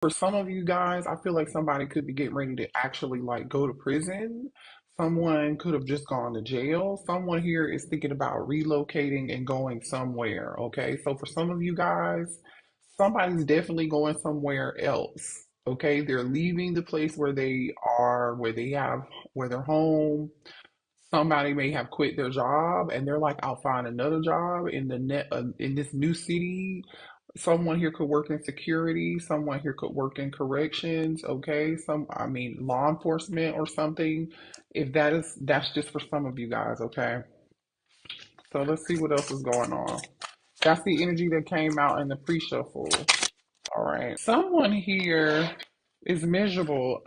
For some of you guys, I feel like somebody could be getting ready to actually like go to prison. Someone could have just gone to jail. Someone here is thinking about relocating and going somewhere. Okay. So for some of you guys, somebody's definitely going somewhere else. Okay. They're leaving the place where they are, where they're home. Somebody may have quit their job and they're like, I'll find another job in in this new city. Someone here could work in security. Someone here could work in corrections. Okay, I mean, law enforcement or something. If that's just for some of you guys. Okay, so let's see what else is going on. That's the energy that came out in the pre-shuffle. All right, someone here is miserable.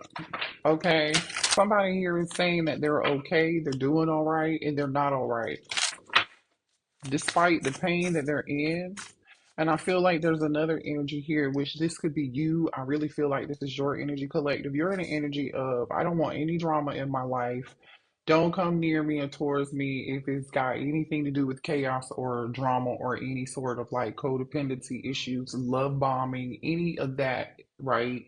Okay, somebody here is saying that they're okay, they're doing all right, and they're not all right, despite the pain that they're in. And I feel like there's another energy here, which this could be you. I really feel like this is your energy collective. You're in an energy of, I don't want any drama in my life. Don't come near me or towards me if it's got anything to do with chaos or drama or any sort of like codependency issues, love bombing, any of that, right?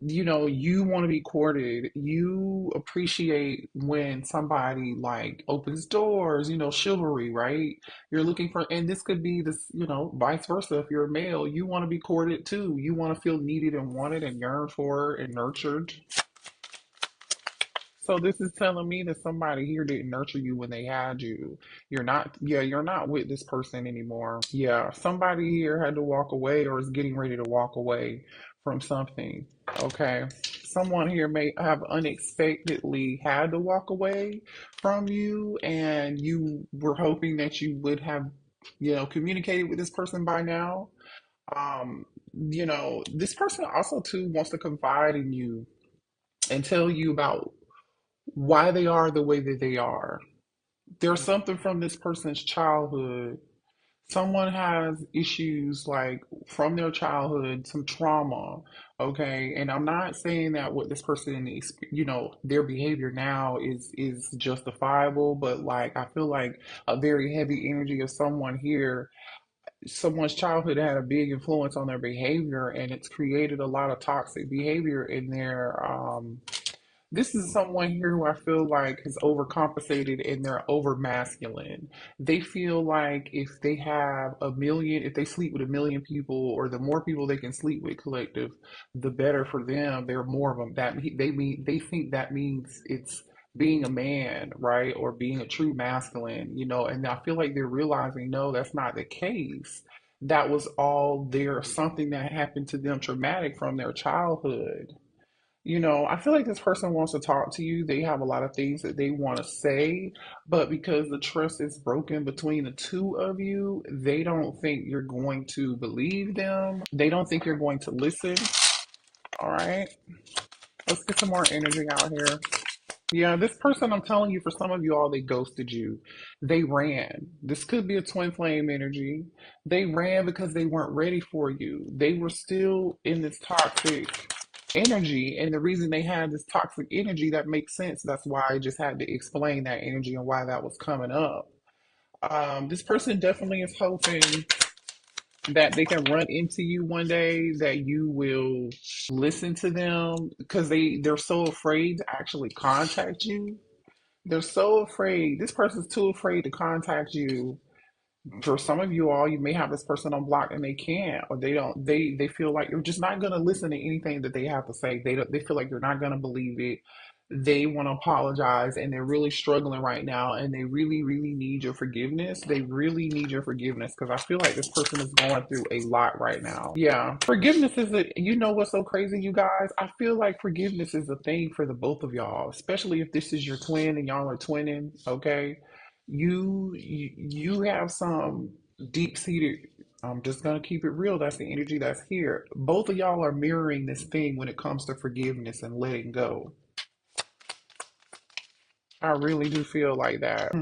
You want to be courted. You appreciate when somebody like opens doors, chivalry, right? You're looking for, and this could be this, vice versa. If you're a male, you want to be courted too. You want to feel needed and wanted and yearned for and nurtured. So this is telling me that somebody here didn't nurture you when they had you. You're not with this person anymore. Yeah, somebody here had to walk away or is getting ready to walk away from something. Okay. Someone here may have unexpectedly had to walk away from you, and you were hoping that you would have, communicated with this person by now. This person also too wants to confide in you and tell you about why they are the way that they are. There's something from this person's childhood. Someone has issues like from their childhood, some trauma, okay? And I'm not saying that what this person is, their behavior now is justifiable, but like I feel like a very heavy energy of someone here, someone's childhood had a big influence on their behavior, and it's created a lot of toxic behavior in their this is someone here who I feel like has overcompensated and they're over masculine. They feel like if they sleep with a million people, or the more people they can sleep with collective, the better for them. There are more of them. They think that means it's being a man, right? Or being a true masculine, and I feel like they're realizing, no, that's not the case. That was all there, something that happened to them traumatic from their childhood. I feel like this person wants to talk to you. They have a lot of things that they want to say, but because the trust is broken between the two of you, they don't think you're going to believe them. They don't think you're going to listen. All right, let's get some more energy out here. Yeah, this person, I'm telling you, for some of you all, they ghosted you. They ran. This could be a twin flame energy. They ran because they weren't ready for you. They were still in this toxic energy. And the reason they had this toxic energy, that makes sense. That's why I just had to explain that energy and why that was coming up. This person definitely is hoping that they can run into you one day, that you will listen to them because they're so afraid to actually contact you. They're so afraid. This person's too afraid to contact you. For some of you all, you may have this person on block and they can't, or they don't. They feel like you're just not going to listen to anything that they have to say. They feel like you're not going to believe it. They want to apologize, and they're really struggling right now, and they really, really need your forgiveness. They really need your forgiveness because I feel like this person is going through a lot right now. Yeah, forgiveness is a. You know what's so crazy, you guys? I feel like forgiveness is a thing for the both of y'all, especially if this is your twin and y'all are twinning. Okay, you have some deep seated. I'm just gonna keep it real. That's the energy that's here. Both of y'all are mirroring this thing when it comes to forgiveness and letting go. I really do feel like that.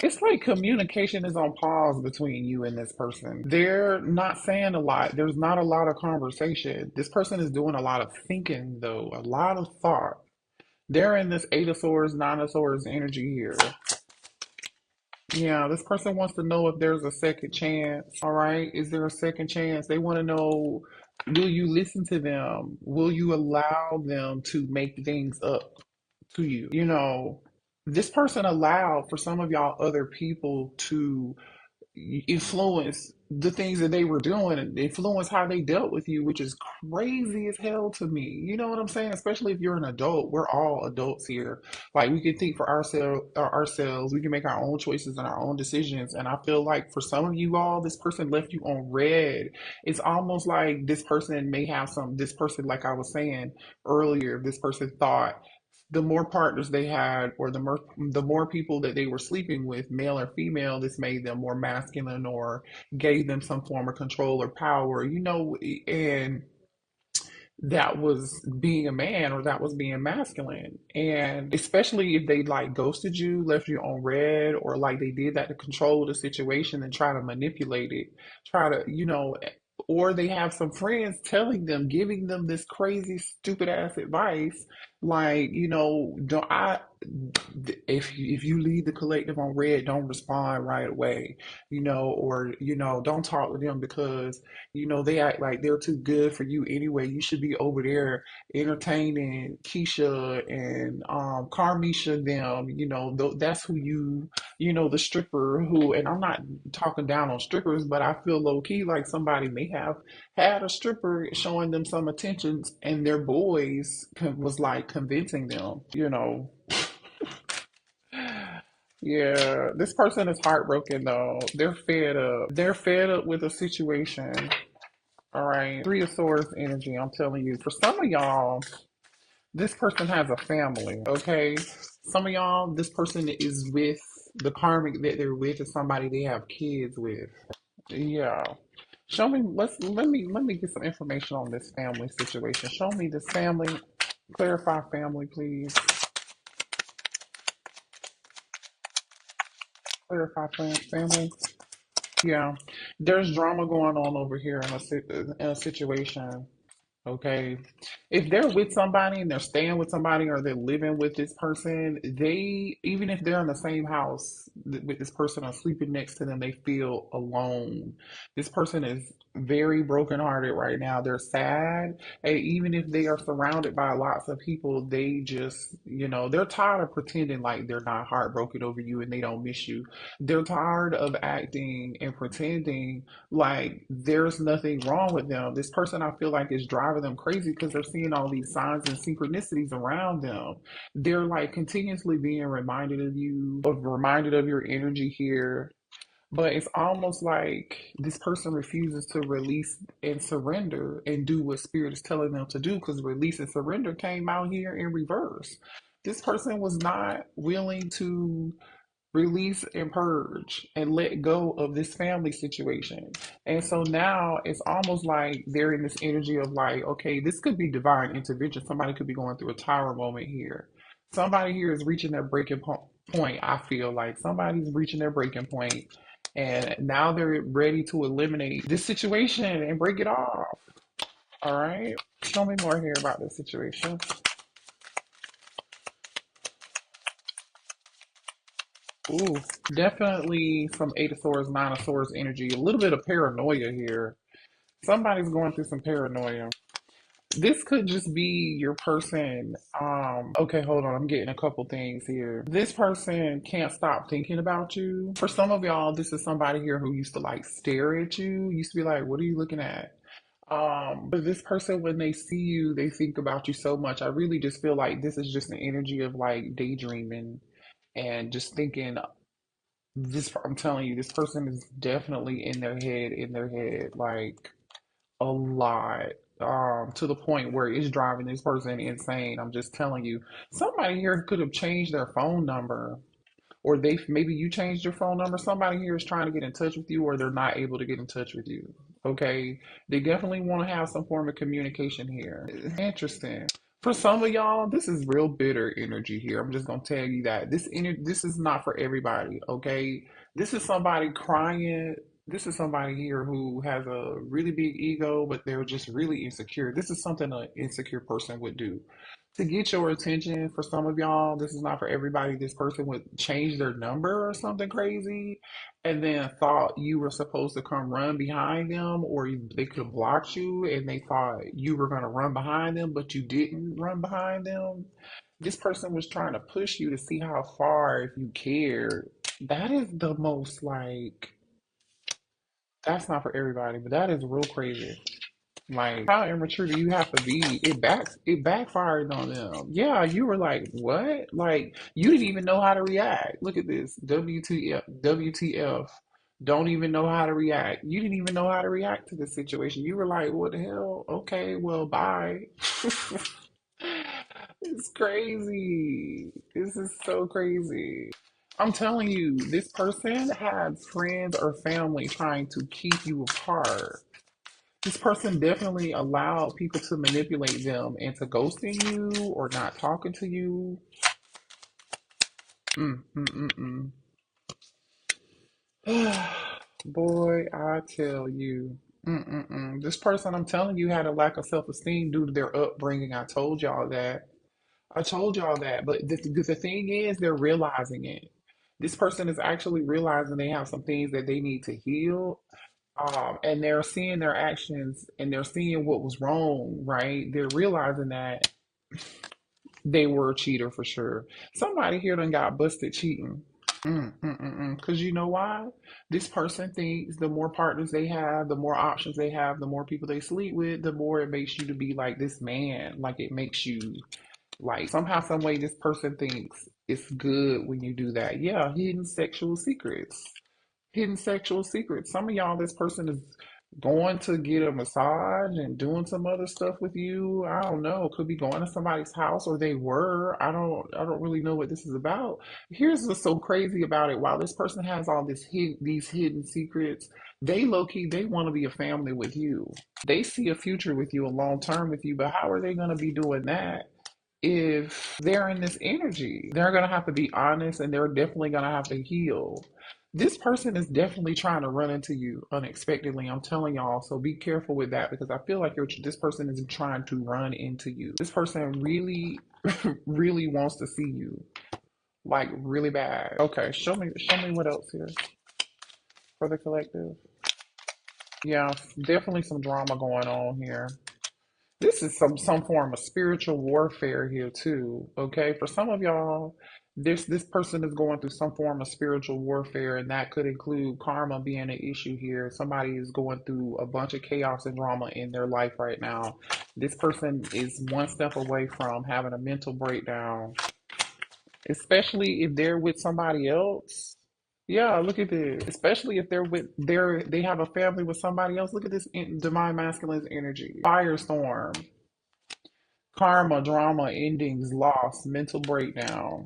It's like communication is on pause between you and this person. They're not saying a lot. There's not a lot of conversation. This person is doing a lot of thinking, though, a lot of thought. They're in this Eight of Swords, Nine of Swords energy here. Yeah, this person wants to know if there's a second chance. All right. Is there a second chance? They want to know Will you listen to them? Will you allow them to make things up to you? This person allowed for some of y'all other people to influence the things that they were doing and influence how they dealt with you, which is crazy as hell to me. You know what I'm saying? Especially if you're an adult. We're all adults here. Like we can think for ourselves. We can make our own choices and our own decisions. And I feel like for some of you all, this person left you on red. It's almost like this person may have this person, like I was saying earlier, this person thought the more partners they had, or the more people that they were sleeping with, male or female, this made them more masculine or gave them some form of control or power, and that was being a man or that was being masculine. And especially if they like ghosted you, left you on red, or like they did that to control the situation and try to manipulate it, try to, or they have some friends telling them, giving them this crazy, stupid ass advice, like, don't I if you leave the collective on red, don't respond right away, or don't talk to them because they act like they're too good for you anyway. You should be over there entertaining Keisha and Carmisha them. That's who the stripper who, and I'm not talking down on strippers, but I feel low key like somebody may have had a stripper showing them some attentions and their boys was like convincing them. Yeah, this person is heartbroken though. They're fed up. They're fed up with the situation. All right. Three of Swords energy, I'm telling you. For some of y'all, this person has a family, okay? Some of y'all, this person is with the karmic that they're with is somebody they have kids with. Yeah. Show me, let me get some information on this family situation. Show me this family. Clarify family, please. Clarify family. Yeah. There's drama going on over here in a situation. Okay. If they're with somebody and they're staying with somebody or they're living with this person, even if they're in the same house with this person or sleeping next to them, they feel alone. This person is very brokenhearted right now. They're sad. And even if they are surrounded by lots of people, they just, they're tired of pretending like they're not heartbroken over you and they don't miss you. They're tired of acting and pretending like there's nothing wrong with them. This person I feel like is driving them crazy because they're seeing all these signs and synchronicities around them. They're like continuously being reminded of your energy here. But it's almost like this person refuses to release and surrender and do what spirit is telling them to do, because release and surrender came out here in reverse. This person was not willing to release and purge and let go of this family situation. And so now it's almost like they're in this energy of like, okay, this could be divine intervention. Somebody could be going through a Taro moment here. Somebody here is reaching their point. I feel like somebody's reaching their breaking point, and now they're ready to eliminate this situation and break it off. All right. Show me more here about this situation. Ooh, definitely some Eight of Swords, Nine of Swords energy. A little bit of paranoia here. Somebody's going through some paranoia. This could just be your person. Okay, hold on. I'm getting a couple things here. This person can't stop thinking about you. For some of y'all, this is somebody here who used to like stare at you, used to be like, what are you looking at? But this person, when they see you, they think about you so much. I really just feel like this is just an energy of like daydreaming and just thinking I'm telling you, this person is definitely in their head, like a lot. To the point where it's driving this person insane. I'm just telling you, somebody here could have changed their phone number, or maybe you changed your phone number. Somebody here is trying to get in touch with you, or they're not able to get in touch with you. Okay, they definitely want to have some form of communication here. Interesting. For some of y'all, this is real bitter energy here. I'm just gonna tell you that this is not for everybody. Okay, this is somebody crying. This is somebody here who has a really big ego, but they're just really insecure. This is something an insecure person would do. To get your attention, for some of y'all, this is not for everybody. This person would change their number or something crazy and then thought you were supposed to come run behind them, or they could have blocked you and they thought you were going to run behind them, but you didn't run behind them. This person was trying to push you to see how far, if you cared. That is the most like, that's not for everybody, but that is real crazy. Like, how immature do you have to be? It backfired on them. Yeah, you were like, what? Like, you didn't even know how to react. Look at this. WTF, WTF. Don't even know how to react. You didn't even know how to react to this situation. You were like, what the hell? Okay, well, bye. It's crazy. This is so crazy. I'm telling you, this person has friends or family trying to keep you apart. This person definitely allowed people to manipulate them into ghosting you or not talking to you. Mm, mm, mm, mm. Boy, I tell you. This person, I'm telling you, had a lack of self-esteem due to their upbringing. I told y'all that. I told y'all that. But the thing is, they're realizing it. This person is actually realizing they have some things that they need to heal. And they're seeing their actions and they're seeing what was wrong, right? They're realizing that they were a cheater for sure. Somebody here done got busted cheating. Because you know why? This person thinks the more partners they have, the more options they have, the more people they sleep with, the more it makes you to be like this man. Like it makes you like somehow, some way, this person thinks it's good when you do that. Yeah, hidden sexual secrets. Hidden sexual secrets. Some of y'all, this person is going to get a massage and doing some other stuff with you. I don't know. Could be going to somebody's house, or they were. I don't really know what this is about. Here's what's so crazy about it. While this person has all these hidden secrets, they low key they want to be a family with you. They see a future with you, a long term with you. But how are they going to be doing that if they're in this energy? They're going to have to be honest, and they're definitely going to have to heal. This person is definitely trying to run into you unexpectedly. I'm telling y'all, so be careful with that because I feel like this person is trying to run into you. This person really, really wants to see you, like really bad. Okay, show me what else here for the collective. Yeah, definitely some drama going on here. This is some form of spiritual warfare here too. Okay, for some of y'all, this person is going through some form of spiritual warfare, and that could include karma being an issue here. Somebody is going through a bunch of chaos and drama in their life right now. This person is one step away from having a mental breakdown, especially if they're with somebody else. Yeah, look at this. Especially if they have a family with somebody else. Look at this divine masculine's energy. Firestorm. Karma, drama, endings, loss, mental breakdown.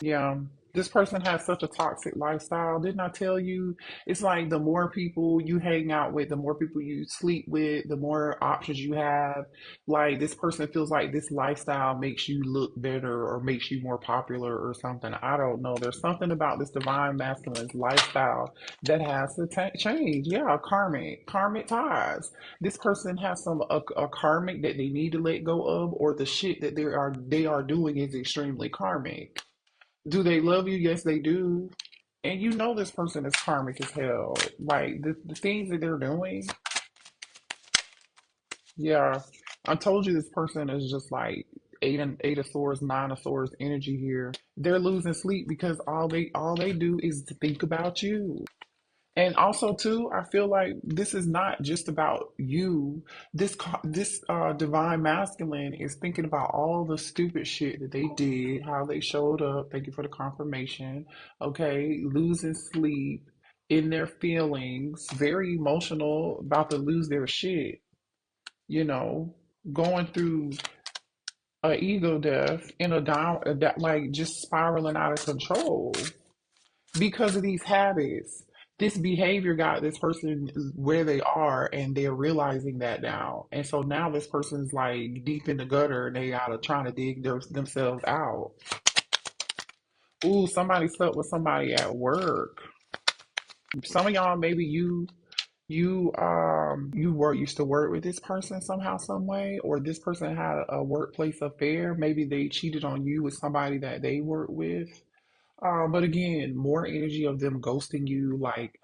Yeah. This person has such a toxic lifestyle. Didn't I tell you? It's like the more people you hang out with, the more people you sleep with, the more options you have. Like this person feels like this lifestyle makes you look better or makes you more popular or something. I don't know. There's something about this divine masculine lifestyle that has to change. Yeah, karmic ties. This person has a karmic that they need to let go of, or the shit that they are doing is extremely karmic. Do they love you? Yes, they do. And you know this person is karmic as hell. Like the things that they're doing, yeah. I told you this person is just like eight of swords, nine of swords energy here. They're losing sleep because all they do is to think about you. And also too, I feel like this is not just about you. This divine masculine is thinking about all the stupid shit that they did, how they showed up. Thank you for the confirmation. Okay, losing sleep, in their feelings, very emotional, about to lose their shit. You know, going through a ego death in that like just spiraling out of control because of these habits. This behavior got this person where they are, and they're realizing that now. And so now this person's like deep in the gutter, and they gotta trying to dig themselves out. Ooh, somebody slept with somebody at work. Some of y'all, maybe you were used to work with this person somehow, some way, or this person had a workplace affair. Maybe they cheated on you with somebody that they work with. But again, more energy of them ghosting you, like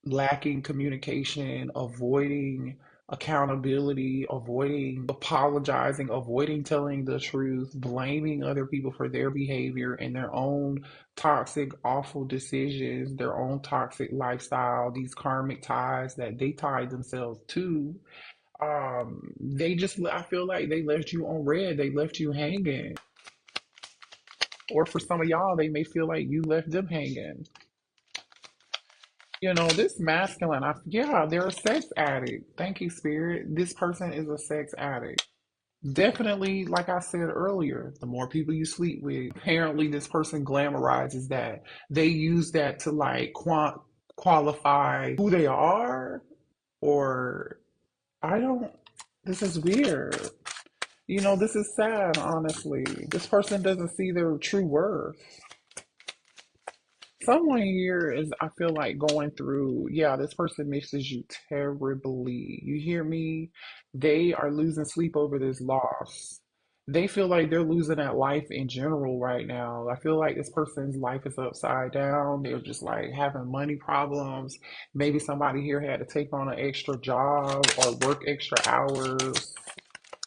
lacking communication, avoiding accountability, avoiding apologizing, avoiding telling the truth, blaming other people for their behavior and their own toxic, awful decisions, their own toxic lifestyle, these karmic ties that they tied themselves to. They just, I feel like they left you on red, they left you hanging. Or for some of y'all, they may feel like you left them hanging. This masculine, yeah, they're a sex addict. Thank you, Spirit. This person is a sex addict. Definitely, like I said earlier, the more people you sleep with, apparently this person glamorizes that. They use that to like qualify who they are, or I don't, this is weird. This is sad, honestly. This person doesn't see their true worth. Someone here is, I feel like, going through, yeah, this person misses you terribly. You hear me? They are losing sleep over this loss. They feel like they're losing at life in general right now. I feel like this person's life is upside down. They're just like having money problems. Maybe somebody here had to take on an extra job or work extra hours.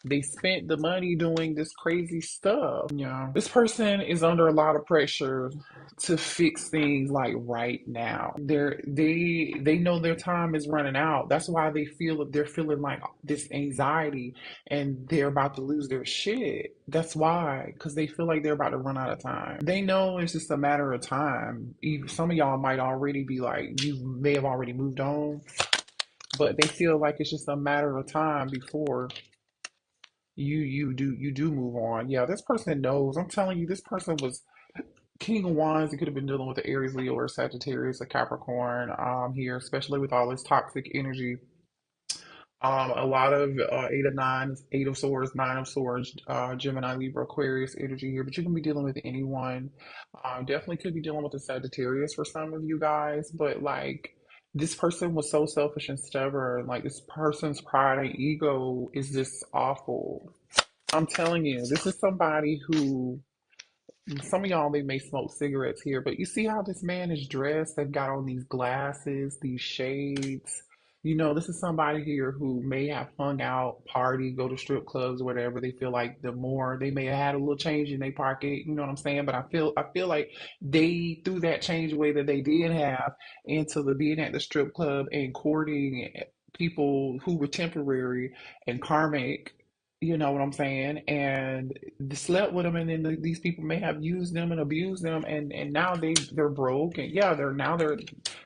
They spent the money doing this crazy stuff. Yeah. This person is under a lot of pressure to fix things like right now. They know their time is running out. That's why they're feeling like this anxiety and they're about to lose their shit. That's why, because they feel like they're about to run out of time. They know it's just a matter of time. Even some of y'all might already be like, you may have already moved on, but they feel like it's just a matter of time before you do move on. Yeah, this person knows. I'm telling you, this person was King of Wands. He could have been dealing with the Aries, Leo, or Sagittarius, or Capricorn. Here, especially with all this toxic energy. A lot of eight of nine, eight of swords, nine of swords, Gemini, Libra, Aquarius energy here. But you can be dealing with anyone. Definitely could be dealing with the Sagittarius for some of you guys. But like, this person was so selfish and stubborn. Like, this person's pride and ego is just awful. I'm telling you, this is somebody who, some of y'all, they may smoke cigarettes here, but you see how this man is dressed? They've got on these glasses, these shades. This is somebody here who may have hung out, party, go to strip clubs, whatever. They feel like the more they may have had a little change in their pocket, you know what I'm saying? But I feel like they threw that change away that they did have into the being at the strip club and courting people who were temporary and karmic. You know what I'm saying? And slept with them, and then these people may have used them and abused them, and now they're broke, and yeah,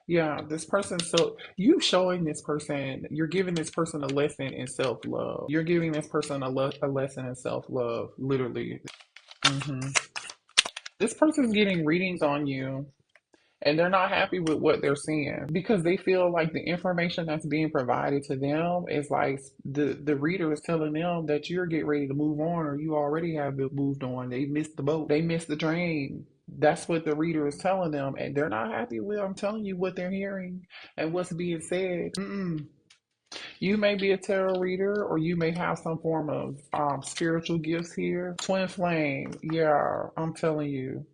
yeah, this person. So you showing this person, you're giving this person a lesson in self love. You're giving this person a lesson in self love, literally. hmm This person's getting readings on you, and they're not happy with what they're seeing because they feel like the information that's being provided to them is like the reader is telling them that you're getting ready to move on, or you already have been moved on. They missed the boat, they missed the train. That's what the reader is telling them, and they're not happy with. I'm telling you what they're hearing and what's being said. You may be a tarot reader, or you may have some form of spiritual gifts here. Twin flame, yeah, I'm telling you.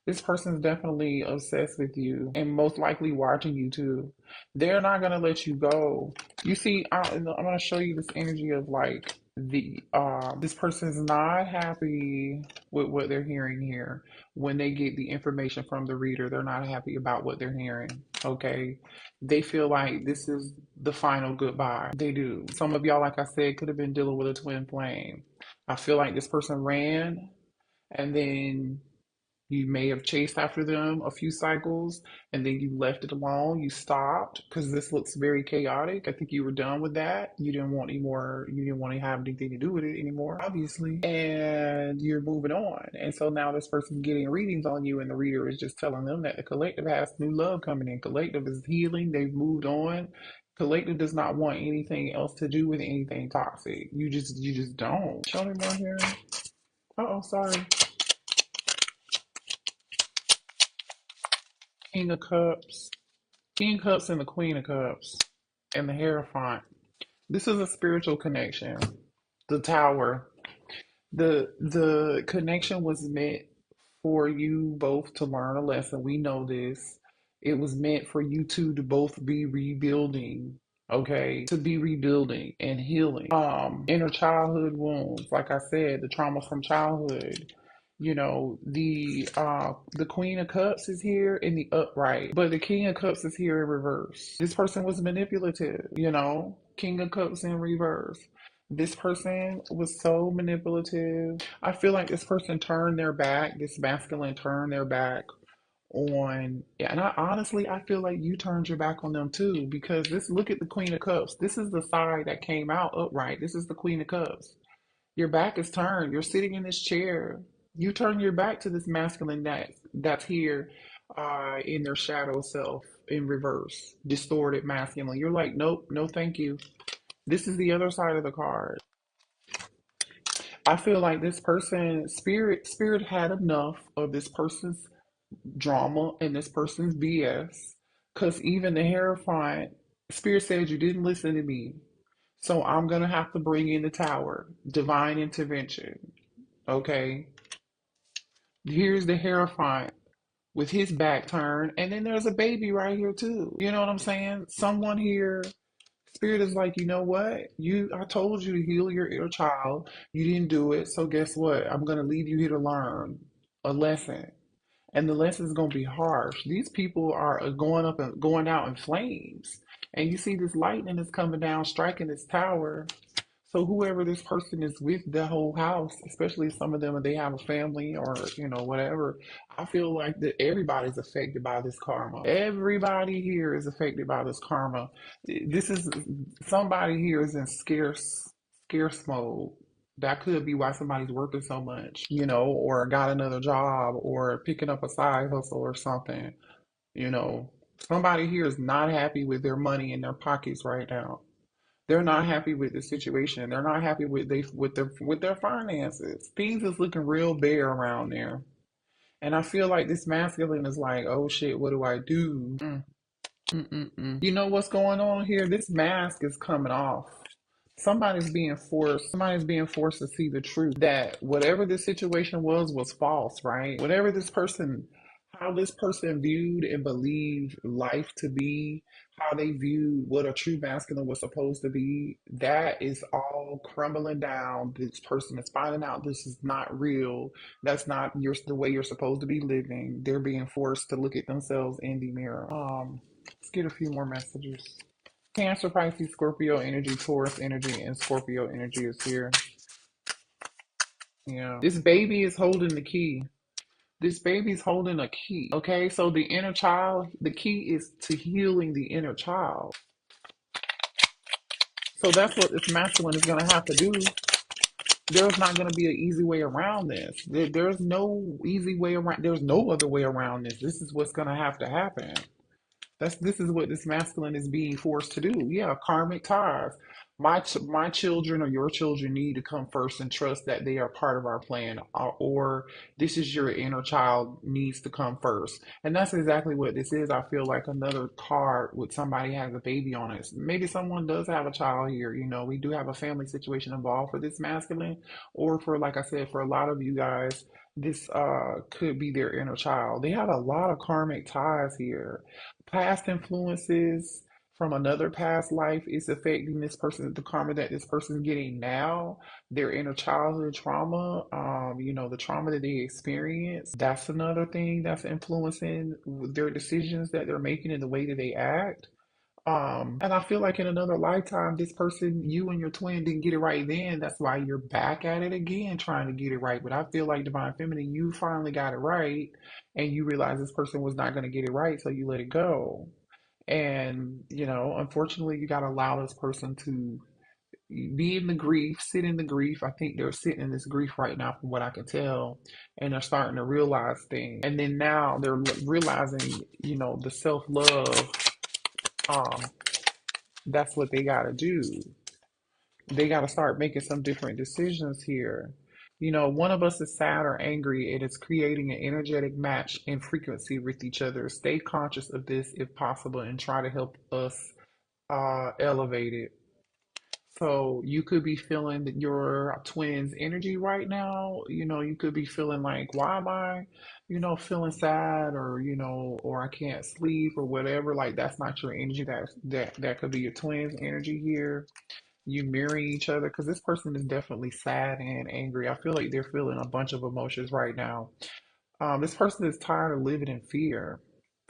This person's definitely obsessed with you and most likely watching you too. They're not gonna let you go. You see, I'm gonna show you this energy of like this person's not happy with what they're hearing here. When they get the information from the reader, they're not happy about what they're hearing. Okay, they feel like this is the final goodbye. They do. Some of y'all, like I said, could have been dealing with a twin flame. I feel like this person ran, and then you may have chased after them a few cycles, and then you left it alone. You stopped because this looks very chaotic. I think you were done with that. You didn't want any more, you didn't want to have anything to do with it anymore, obviously. And you're moving on. And so now this person's getting readings on you, and the reader is just telling them that the collective has new love coming in. Collective is healing, they've moved on. Collective does not want anything else to do with anything toxic. You just don't. Show me more here. Oh, sorry. King of Cups. King of Cups and the Queen of Cups and the Hierophant. This is a spiritual connection. The Tower. The connection was meant for you both to learn a lesson. We know this. It was meant for you two to both be rebuilding, okay? To be rebuilding and healing. Inner childhood wounds, like I said, the trauma from childhood. The Queen of Cups is here in the upright, but the King of Cups is here in reverse. This person was manipulative. King of Cups in reverse. This person was so manipulative. I feel like this person turned their back, this masculine turned their back on, yeah, and I feel like you turned your back on them too, because look at the Queen of Cups. This is the side that came out upright. This is the Queen of Cups. Your back is turned. You're sitting in this chair. You turn your back to this masculine that's here in their shadow self in reverse, distorted masculine. You're like, nope, no, thank you. This is the other side of the card. I feel like this person, spirit had enough of this person's drama and this person's BS. Because even the Hierophant, spirit said you didn't listen to me. So I'm gonna have to bring in the Tower, divine intervention. Okay. Here's the Hierophant with his back turned, and then there's a baby right here too. You know what I'm saying? Someone here. Spirit is like, you know what? I told you to heal your inner child. You didn't do it. So guess what? I'm gonna leave you here to learn a lesson. And the lesson is gonna be harsh. These people are going up and going out in flames. And you see this lightning is coming down, striking this tower. So whoever this person is with the whole house, especially some of them, they have a family or whatever. I feel like that everybody's affected by this karma. Everybody here is affected by this karma. This is somebody here is in scarce mode. That could be why somebody's working so much, or got another job or picking up a side hustle or something. You know, somebody here is not happy with their money in their pockets right now. They're not happy with the situation. They're not happy with their finances. Things is looking real bare around there. And I feel like this masculine is like, oh shit, what do I do? Mm-mm-mm. You know what's going on here? This mask is coming off. Somebody's being forced to see the truth that whatever this situation was false, right? How this person viewed and believed life to be, how they viewed what a true masculine was supposed to be, that is all crumbling down. This person is finding out this is not real. That's not the way you're supposed to be living. They're being forced to look at themselves in the mirror. Let's get a few more messages. Cancer, Pisces, Scorpio energy, Taurus energy, and Scorpio energy is here. Yeah. This baby is holding the key. This baby's holding a key. Okay, so the inner child, the key is to healing the inner child. So that's what this masculine is going to have to do. There's not going to be an easy way around this. There's no easy way around. There's no other way around this. This is what's going to have to happen. This is what this masculine is being forced to do. Yeah, karmic ties. My children or your children need to come first and trust that they are part of our plan, or this is your inner child needs to come first, and that's exactly what this is. I feel like another card with somebody has a baby on it. Maybe someone does have a child here. We do have a family situation involved for this masculine, or for, like I said, for a lot of you guys, this could be their inner child. They have a lot of karmic ties here. Past influences from another past life is affecting this person, the karma that this person is getting now, their inner childhood trauma, the trauma that they experienced. That's another thing that's influencing their decisions that they're making and the way that they act. And I feel like in another lifetime, this person, you and your twin didn't get it right then. That's why you're back at it again, trying to get it right. But I feel like Divine Feminine, you finally got it right, and you realize this person was not going to get it right, so you let it go. And, unfortunately, you got to allow this person to be in the grief, sit in the grief. I think they're sitting in this grief right now, from what I can tell, and they're starting to realize things. And then now they're realizing, the self love. Um, that's what they got to do. They got to start making some different decisions here. One of us is sad or angry, and it's creating an energetic match in frequency with each other. Stay conscious of this if possible and try to help us elevate it. So you could be feeling that your twin's energy right now. You could be feeling like, why am I, feeling sad, or I can't sleep or whatever. Like that's not your energy. That could be your twin's energy here. You mirroring each other because this person is definitely sad and angry. I feel like they're feeling a bunch of emotions right now. This person is tired of living in fear.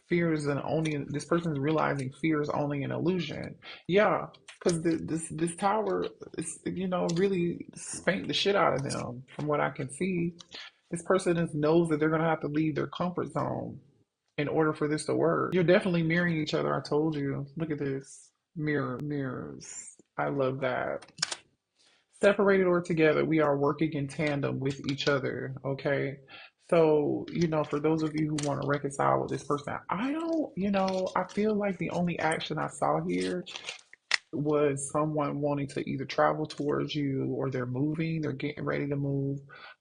Fear is an only. This person is realizing fear is only an illusion. Yeah, because this tower is really spanked the shit out of them. From what I can see, this person knows that they're gonna have to leave their comfort zone in order for this to work. You're definitely mirroring each other. I told you. Look at this. Mirrors. I love that. Separated or together, we are working in tandem with each other. Okay. So, for those of you who want to reconcile with this person, I don't, I feel like the only action I saw here was someone wanting to either travel towards you or they're moving, they're getting ready to move,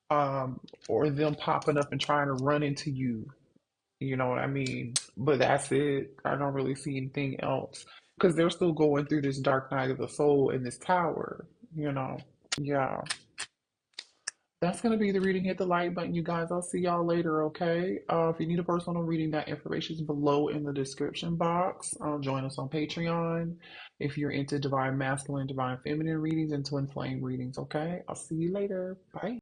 or them popping up and trying to run into you. You know what I mean? But that's it. I don't really see anything else because they're still going through this dark night of the soul in this tower, you know? Yeah. That's going to be the reading. Hit the like button, you guys. I'll see y'all later, okay? If you need a personal reading, that information is below in the description box. Join us on Patreon if you're into divine masculine, divine feminine readings, and twin flame readings, okay? I'll see you later. Bye.